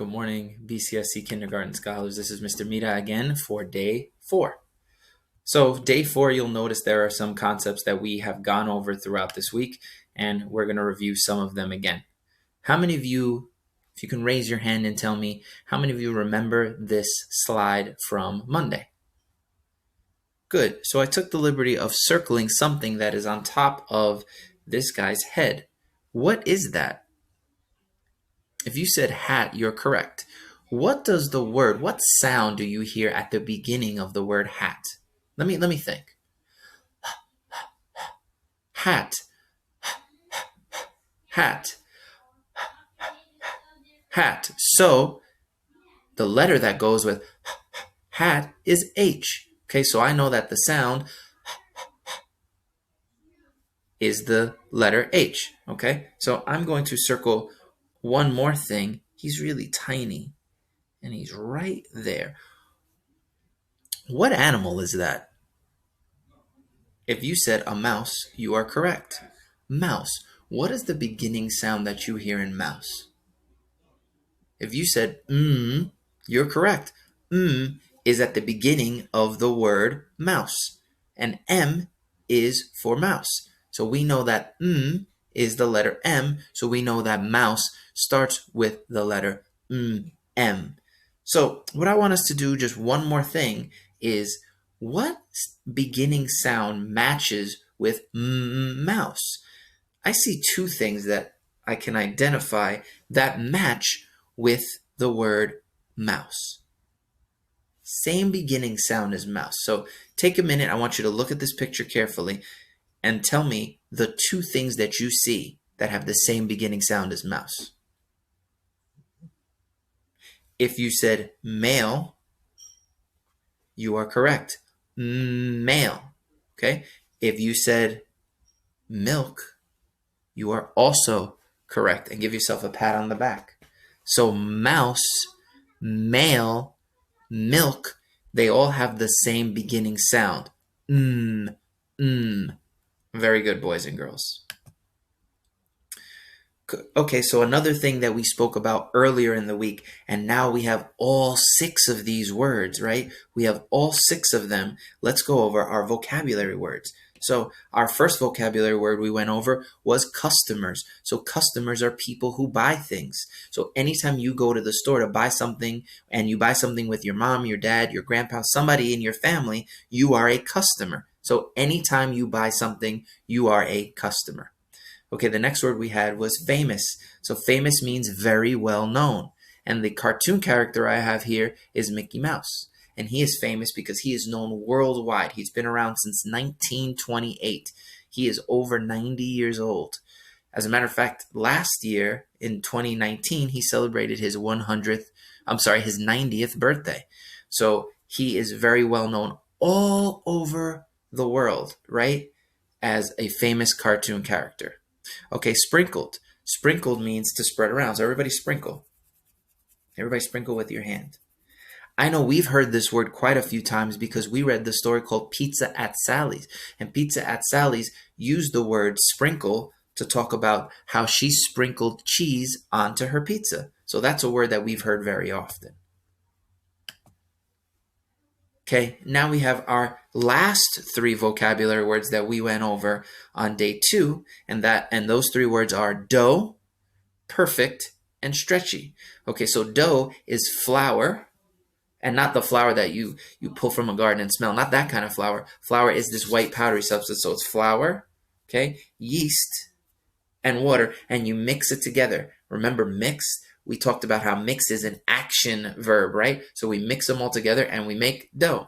Good morning, BCSC Kindergarten Scholars. This is Mr. Mira again for day 4. So day 4, you'll notice there are some concepts that we have gone over throughout this week, and we're going to review some of them again. How many of you, if you can raise your hand and tell me, how many of you remember this slide from Monday? Good. So I took the liberty of circling something that is on top of this guy's head. What is that? If you said hat, you're correct. What sound do you hear at the beginning of the word hat? Let me think. Hat, hat, hat. So the letter that goes with hat is H. Okay, so I know that the sound is the letter H. Okay, so I'm going to circle one more thing. He's really tiny, and he's right there. What animal is that? If you said a mouse, you are correct. Mouse. What is the beginning sound that you hear in mouse? If you said you're correct. Is at the beginning of the word mouse. And M is for mouse. So we know that is the letter M. So we know that mouse starts with the letter M. So what I want us to do, just one more thing, is what beginning sound matches with mouse? I see two things that I can identify that match with the word mouse. Same beginning sound as mouse. So take a minute. I want you to look at this picture carefully and tell me the two things that you see that have the same beginning sound as mouse. If you said male, you are correct. Male. Okay? If you said milk, you are also correct. And give yourself a pat on the back. So mouse, male, milk, they all have the same beginning sound. Very good, boys and girls. Okay, so another thing that we spoke about earlier in the week, and now we have all 6 of these words, right? We have all 6 of them. Let's go over our vocabulary words. So our first vocabulary word we went over was customers. So customers are people who buy things. So anytime you go to the store to buy something, and you buy something with your mom, your dad, your grandpa, somebody in your family, you are a customer. So anytime you buy something, you are a customer. Okay, the next word we had was famous. So famous means very well known. And the cartoon character I have here is Mickey Mouse. And he is famous because he is known worldwide. He's been around since 1928. He is over 90 years old. As a matter of fact, last year in 2019, he celebrated his 90th birthday. So he is very well known all over the world, right? As a famous cartoon character. Okay, sprinkled. Sprinkled means to spread around. So everybody sprinkle. Everybody sprinkle with your hand. I know we've heard this word quite a few times because we read the story called Pizza at Sally's. And Pizza at Sally's used the word sprinkle to talk about how she sprinkled cheese onto her pizza. So that's a word that we've heard very often. Okay, now we have our last 3 vocabulary words that we went over on day 2, and those 3 words are dough, perfect, and stretchy. Okay, so dough is flour, and not the flour that you pull from a garden and smell, not that kind of flour. Flour is this white powdery substance, so it's flour, okay, yeast, and water, and you mix it together. Remember, mix? We talked about how mix is an action verb, right? So we mix them all together and we make dough.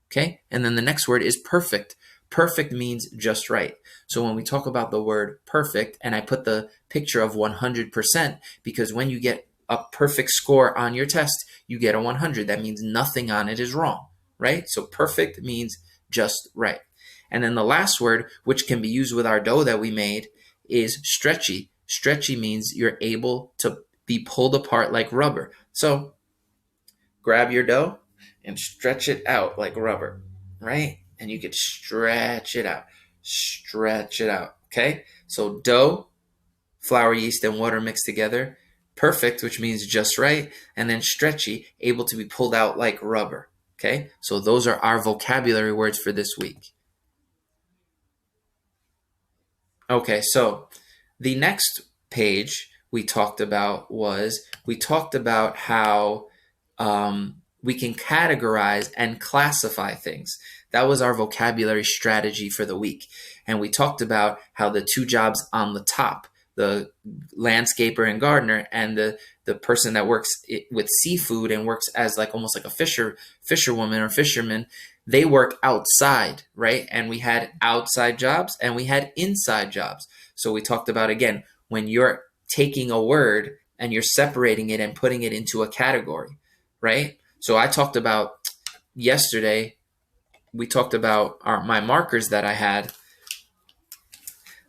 Okay? And then the next word is perfect. Perfect means just right. So when we talk about the word perfect, and I put the picture of 100%, because when you get a perfect score on your test, you get a 100. That means nothing on it is wrong, right? So perfect means just right. And then the last word, which can be used with our dough that we made, is stretchy. Stretchy means you're able to be pulled apart like rubber. So grab your dough and stretch it out like rubber, right? And you could stretch it out. Stretch it out, okay? So dough, flour, yeast, and water mixed together. perfect, which means just right, and then stretchy, able to be pulled out like rubber. Okay, so those are our vocabulary words for this week. Okay, so the next page we talked about how we can categorize and classify things. That was our vocabulary strategy for the week. And we talked about how the two jobs on the top, the landscaper and gardener, and the person that works with seafood and works as like almost like a fisherwoman or fisherman, they work outside, right? And we had outside jobs and we had inside jobs. So we talked about, again, when you're taking a word and you're separating it and putting it into a category, right? So I talked about yesterday, we talked about my markers that I had,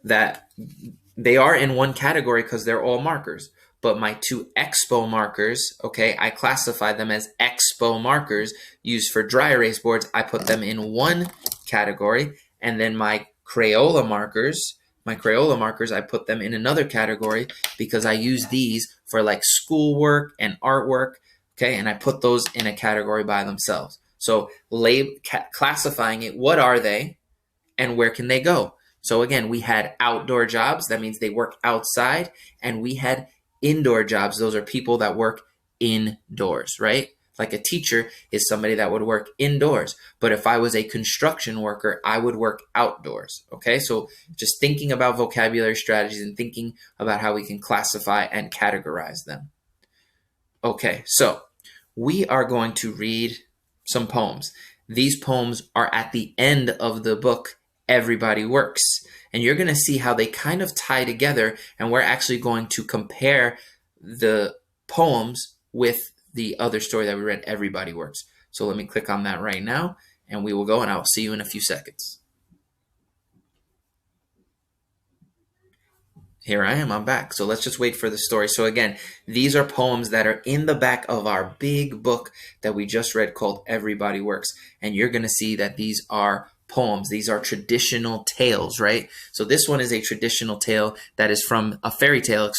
that they are in one category because they're all markers. But my two Expo markers, okay, I classify them as Expo markers used for dry erase boards. I put them in one category. And then my Crayola markers, I put them in another category because I use these for like schoolwork and artwork, okay? And I put those in a category by themselves. So classifying it, what are they and where can they go? So again, we had outdoor jobs. That means they work outside. And we had indoor jobs. Those are people that work indoors, right? Like a teacher is somebody that would work indoors. But if I was a construction worker, I would work outdoors. Okay, so just thinking about vocabulary strategies and thinking about how we can classify and categorize them. Okay, so we are going to read some poems. These poems are at the end of the book, Everybody Works. And you're going to see how they kind of tie together. And we're actually going to compare the poems with the other story that we read, Everybody Works. So let me click on that right now, and we will go, and I'll see you in a few seconds. Here I am, I'm back. So let's just wait for the story. So again, these are poems that are in the back of our big book that we just read called Everybody Works. And you're going to see that these are poems. These are traditional tales, right? So this one is a traditional tale that is from a fairy tale,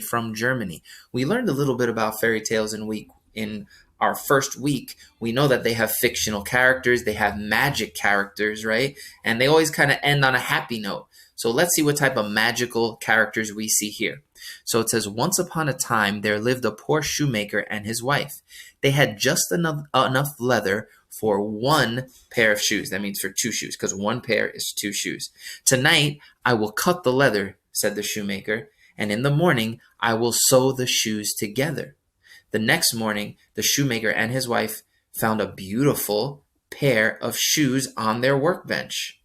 from Germany. We learned a little bit about fairy tales in our first week. We know that they have fictional characters, they have magic characters, right? And they always kind of end on a happy note. So let's see what type of magical characters we see here. So it says, once upon a time, there lived a poor shoemaker and his wife. They had just enough leather for one pair of shoes. That means for two shoes, because one pair is two shoes. Tonight, I will cut the leather, said the shoemaker, and in the morning, I will sew the shoes together. The next morning, the shoemaker and his wife found a beautiful pair of shoes on their workbench.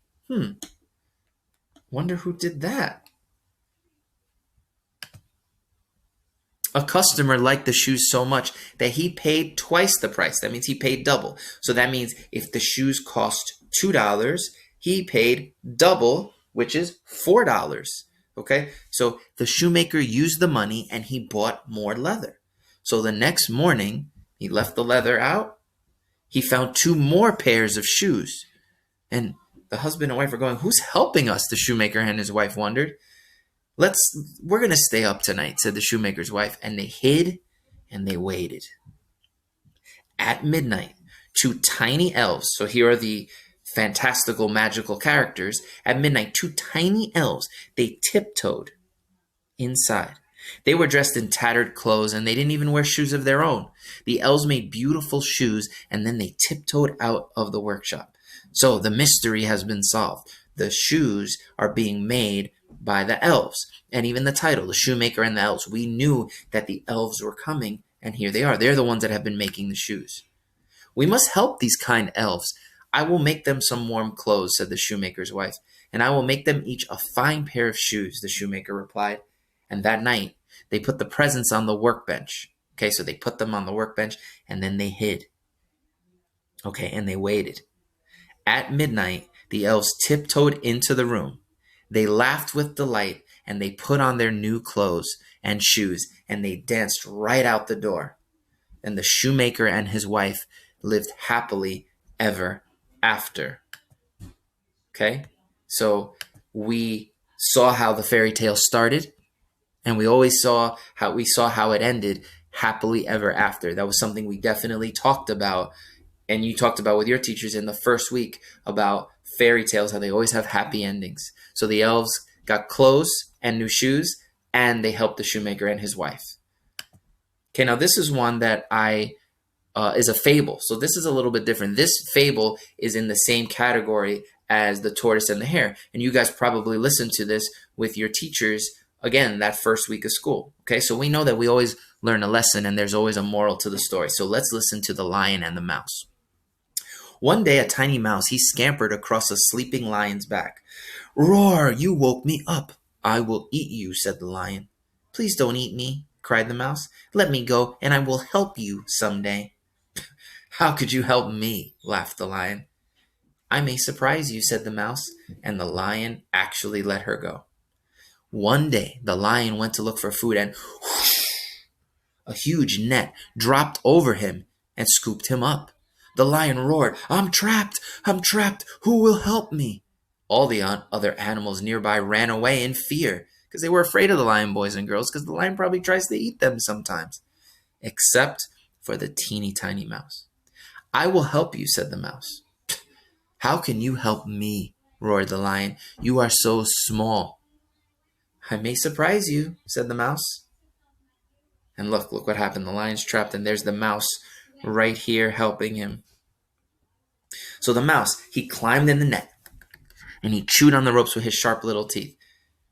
Wonder who did that. A customer liked the shoes so much that he paid twice the price. That means he paid double. So that means if the shoes cost $2, he paid double, which is $4. Okay? So the shoemaker used the money and he bought more leather. So the next morning, he left the leather out. He found two more pairs of shoes. And the husband and wife are going, who's helping us? The shoemaker and his wife wondered. We're going to stay up tonight, said the shoemaker's wife. And they hid and they waited. At midnight, two tiny elves, so here are the fantastical, magical characters. At midnight, two tiny elves, they tiptoed inside. They were dressed in tattered clothes and they didn't even wear shoes of their own. The elves made beautiful shoes and then they tiptoed out of the workshop. So the mystery has been solved. The shoes are being made by the elves. And even the title, The Shoemaker and the Elves. We knew that the elves were coming, and here they are. They're the ones that have been making the shoes. We must help these kind elves. I will make them some warm clothes, said the shoemaker's wife, and I will make them each a fine pair of shoes, the shoemaker replied. And that night, they put the presents on the workbench. Okay, so they put them on the workbench, and then they hid. Okay, and they waited. At midnight, the elves tiptoed into the room. They laughed with delight, and they put on their new clothes and shoes, and they danced right out the door. And the shoemaker and his wife lived happily ever after. Okay? So we saw how the fairy tale started, And we always saw how it ended happily ever after. That was something we definitely talked about, and you talked about with your teachers in the first week about fairy tales, how they always have happy endings. So the elves got clothes and new shoes, and they helped the shoemaker and his wife. Okay, now this is one that is a fable. So this is a little bit different. This fable is in the same category as the tortoise and the hare. And you guys probably listened to this with your teachers, again, that first week of school. Okay, so we know that we always learn a lesson and there's always a moral to the story. So let's listen to the lion and the mouse. One day, a tiny mouse, he scampered across a sleeping lion's back. "Roar, you woke me up. I will eat you," said the lion. "Please don't eat me," cried the mouse. "Let me go, and I will help you someday." "How could you help me?" laughed the lion. "I may surprise you," said the mouse, and the lion actually let her go. One day, the lion went to look for food, and whoosh, a huge net dropped over him and scooped him up. The lion roared, I'm trapped! I'm trapped! Who will help me?" All the other animals nearby ran away in fear because they were afraid of the lion, boys and girls, because the lion probably tries to eat them sometimes. Except for the teeny tiny mouse. "I will help you," said the mouse. "How can you help me?" roared the lion. "You are so small." "I may surprise you," said the mouse. And look what happened. The lion's trapped, and there's the mouse right here helping him. So the mouse, he climbed in the net, and he chewed on the ropes with his sharp little teeth.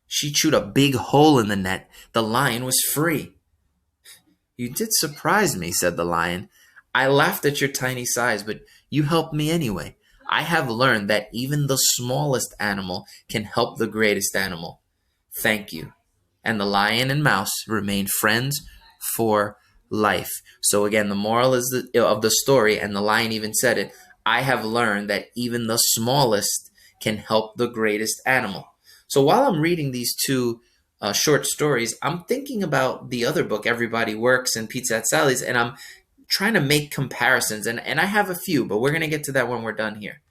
She chewed a big hole in the net. The lion was free. "You did surprise me," said the lion. "I laughed at your tiny size, but you helped me anyway. I have learned that even the smallest animal can help the greatest animal. Thank you." And the lion and mouse remained friends for life. So again, the moral is of the story, and the lion even said it, I have learned that even the smallest can help the greatest animal. So while I'm reading these two short stories, I'm thinking about the other book, Everybody Works and Pizza at Sally's, and I'm trying to make comparisons. And I have a few, but we're going to get to that when we're done here.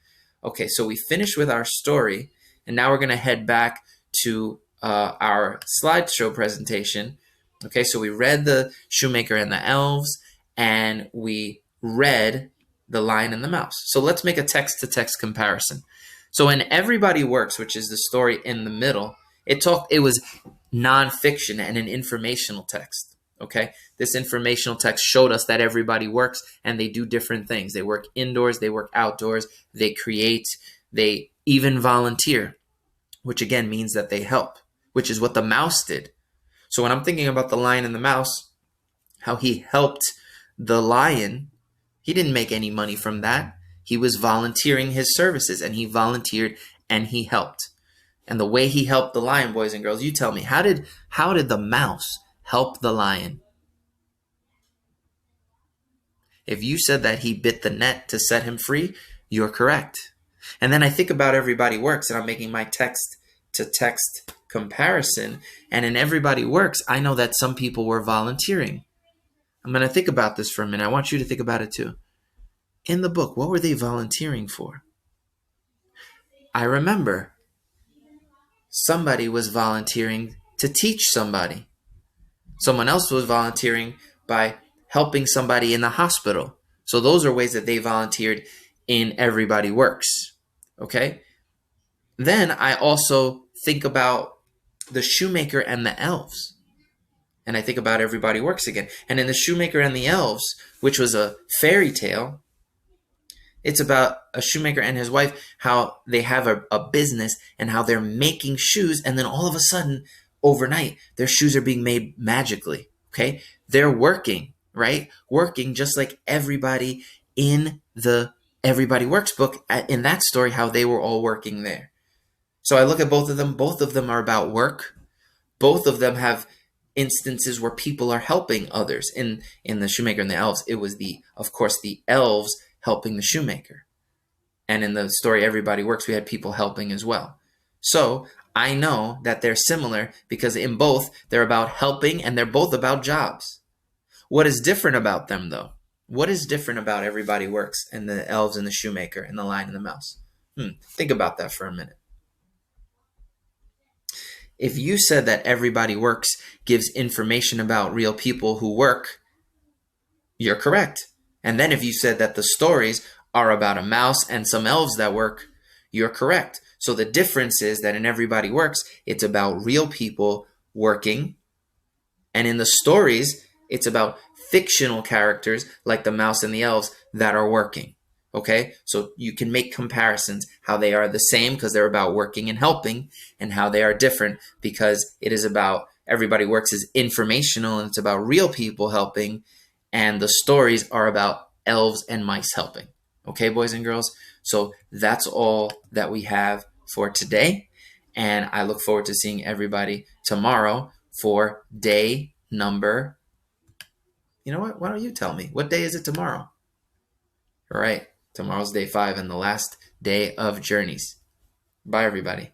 Okay, so we finished with our story, and now we're going to head back to our slideshow presentation. Okay, so we read The Shoemaker and the Elves, and we read The Lion and the Mouse. So let's make a text-to-text comparison. So in Everybody Works, which is the story in the middle, it was nonfiction and an informational text. Okay, this informational text showed us that everybody works and they do different things. They work indoors, they work outdoors, they create, they even volunteer, which again means that they help, which is what the mouse did. So when I'm thinking about the lion and the mouse, how he helped the lion, he didn't make any money from that. He was volunteering his services, and he volunteered and he helped. And the way he helped the lion, boys and girls, you tell me, how did the mouse help the lion? If you said that he bit the net to set him free, you're correct. And then I think about Everybody Works, and I'm making my text-to-text comparison. And in Everybody Works, I know that some people were volunteering. I'm going to think about this for a minute. I want you to think about it too. In the book, what were they volunteering for? I remember somebody was volunteering to teach somebody. Someone else was volunteering by helping somebody in the hospital. So those are ways that they volunteered in Everybody Works. Okay? Then I also think about The Shoemaker and the Elves. And I think about Everybody Works again. And in The Shoemaker and the Elves, which was a fairy tale, it's about a shoemaker and his wife, how they have a business and how they're making shoes. And then all of a sudden, overnight, their shoes are being made magically. Okay? They're working, right? Working just like everybody in the Everybody Works book, in that story, how they were all working there. So I look at both of them. Both of them are about work. Both of them have instances where people are helping others. In The Shoemaker and the Elves, it was of course, the elves helping the shoemaker. And in the story Everybody Works, we had people helping as well. So I know that they're similar because in both, they're about helping and they're both about jobs. What is different about them, though? What is different about Everybody Works and the Elves and the Shoemaker and the Lion and the Mouse? Think about that for a minute. if you said that Everybody Works gives information about real people who work, you're correct. And then if you said that the stories are about a mouse and some elves that work, you're correct. So the difference is that in Everybody Works, it's about real people working. And in the stories, it's about fictional characters like the mouse and the elves that are working. Okay, so you can make comparisons how they are the same because they're about working and helping, and how they are different because it is about Everybody Works is informational and it's about real people helping, and the stories are about elves and mice helping. Okay, boys and girls, so that's all that we have for today, and I look forward to seeing everybody tomorrow for day number. You know what? Why don't you tell me? What day is it tomorrow? All right. Tomorrow's day 5 and the last day of journeys. Bye, everybody.